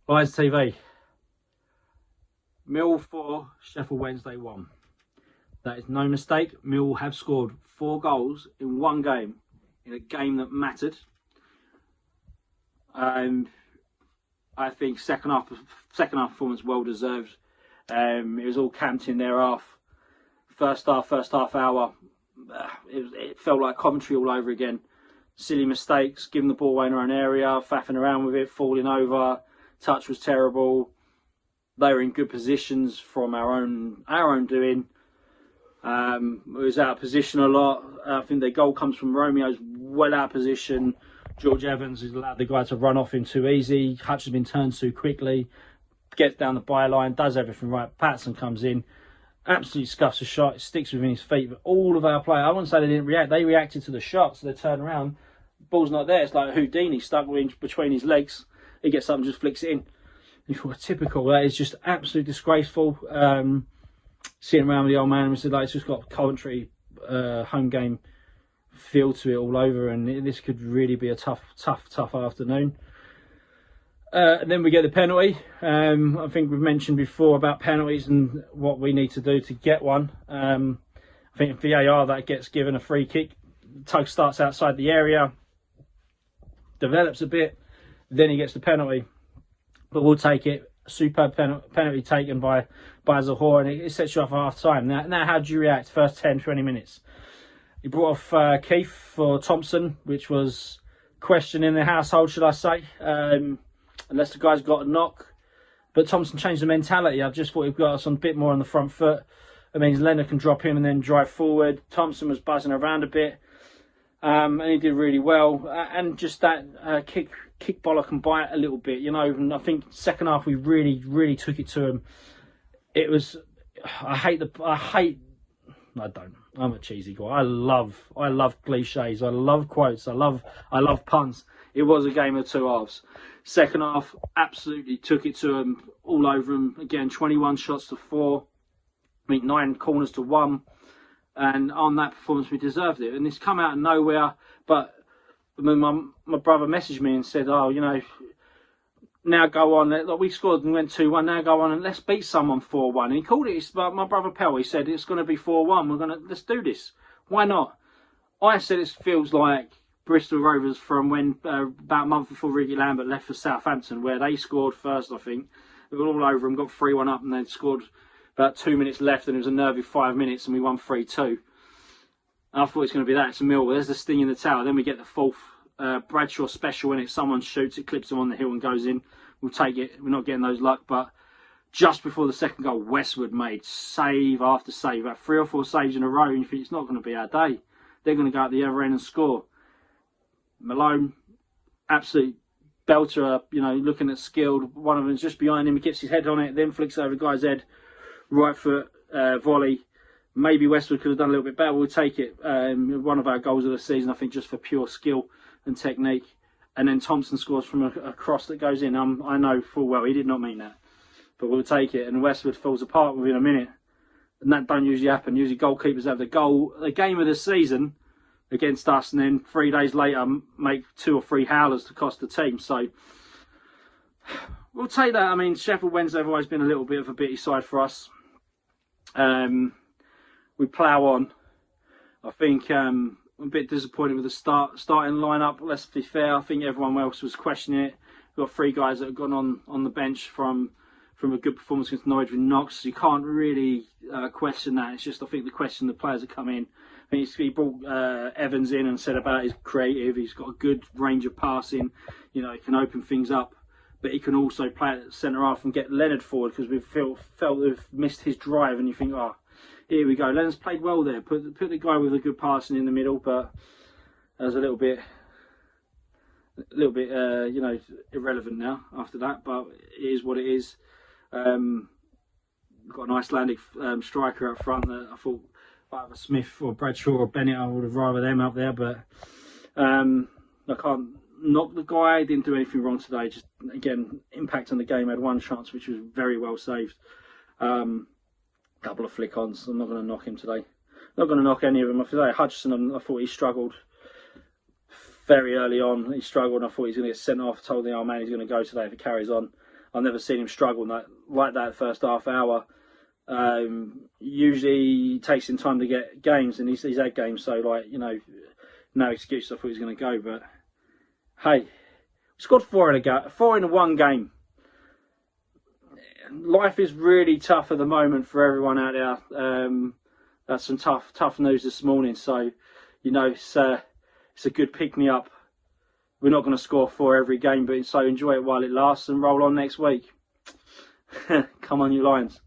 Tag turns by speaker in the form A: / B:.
A: Lions TV. Mill 4, Sheffield Wednesday 1. That is no mistake. Mill have scored 4 goals in one game, in a game that mattered. I think second half performance well deserved. It was all camped in their half. First half hour, it felt like Coventry all over again. Silly mistakes, giving the ball away in our own area, faffing around with it, falling over. Touch was terrible. They were in good positions from our own doing. It was out of position a lot. I think their goal comes from Romeo's well out of position. George Evans has allowed the guy to run off him too easy. Hutch has been turned too quickly. Gets down the byline, does everything right. Patterson comes in, absolutely scuffs a shot, sticks within his feet. But all of our players, I wouldn't say they didn't react. They reacted to the shot, so they turn around. The ball's not there. It's like Houdini stuck between his legs. He gets up and just flicks it in. You thought, typical. That is just absolutely disgraceful. Sitting around with the old man, and we said, like, it's just got Coventry home game feel to it all over, and this could really be a tough afternoon. And then we get the penalty. I think we've mentioned before about penalties and what we need to do to get one. I think in VAR that gets given a free kick. Tug starts outside the area, develops a bit, then he gets the penalty. But we'll take it. Superb penalty taken by Zahor, and it sets you off at half time. Now how do you react first 10-20 minutes? He brought off Keith for Thompson, which was question in the household, should I say, unless the guy's got a knock. But Thompson changed the mentality. I just thought he'd got us on a bit more on the front foot. It means Leonard can drop him and then drive forward. Thompson was buzzing around a bit, and he did really well. And just that kick bollock and bite a little bit, you know. And I think second half we really took it to him. It was, I'm a cheesy guy. I love cliches. I love quotes. I love puns. It was a game of two halves. Second half, absolutely took it to him, all over him. Again, 21 shots to 4. I mean, 9 corners to 1. And on that performance, we deserved it. And it's come out of nowhere. But I mean, my brother messaged me and said, "Oh, you know, now go on. Like, we scored and went 2-1. Now go on and let's beat someone 4-1." And he called it. My brother Pell. He said it's going to be 4-1. Let's do this. Why not? I said it feels like Bristol Rovers from when about a month before Ricky Lambert left for Southampton, where they scored first. I think we were all over them, got 3-1 up, and then scored about 2 minutes left, and it was a nervy 5 minutes, and we won 3-2. I thought it's going to be that. It's a Mill. There's the sting in the tower. Then we get the fourth Bradshaw special, and if someone shoots, it clips him on the heel and goes in. We'll take it. We're not getting those luck, but just before the second goal, Westwood made save after save, about 3 or 4 saves in a row, and you think it's not going to be our day. They're going to go at the other end and score. Malone, absolute belter, you know, looking at skilled. One of them's just behind him. He gets his head on it, then flicks over the guy's head. Right foot volley. Maybe Westwood could have done a little bit better. We'll take it. One of our goals of the season, I think, just for pure skill and technique. And then Thompson scores from a cross that goes in. I know full well he did not mean that, but we'll take it. And Westwood falls apart within a minute, and that don't usually happen. Usually goalkeepers have the game of the season against us, and then 3 days later make 2 or 3 howlers to cost the team. So we'll take that. I mean, Sheffield Wednesday have always been a little bit of a bitty side for us. We plough on. I think I'm a bit disappointed with the starting lineup. Let's be fair. I think everyone else was questioning it. We've got 3 guys that have gone on the bench from a good performance against Norwich with Knox. So you can't really question that. It's just, I think, the question the players that come in. I think he brought Evans in and said about his creative. He's got a good range of passing. You know, he can open things up, but he can also play at centre half and get Leonard forward, because we've felt we've missed his drive. And you think, oh, here we go. Leonard's played well there. Put the guy with a good passing in the middle, but that was a little bit, you know, irrelevant now after that. But it is what it is. We've got an Icelandic striker up front that I thought either Smith or Bradshaw or Bennett, I would have rather them up there. But I can't knock the guy. He didn't do anything wrong today. Just, again, impact on the game. Had 1 chance, which was very well saved. Couple of flick-ons. I'm not going to knock him today. Not going to knock any of them. Hutchison, I thought he struggled very early on. He struggled, and I thought he was going to get sent off. Told the old man he's going to go today if he carries on. I've never seen him struggle like that first half hour. Usually it takes him time to get games, and he's had games, so like, you know, no excuse. I thought he was going to go, but hey, we scored 4 in one game. Life is really tough at the moment for everyone out there. That's some tough news this morning. So, you know, it's a good pick me up. We're not going to score 4 every game, but so enjoy it while it lasts and roll on next week. Come on, you Lions.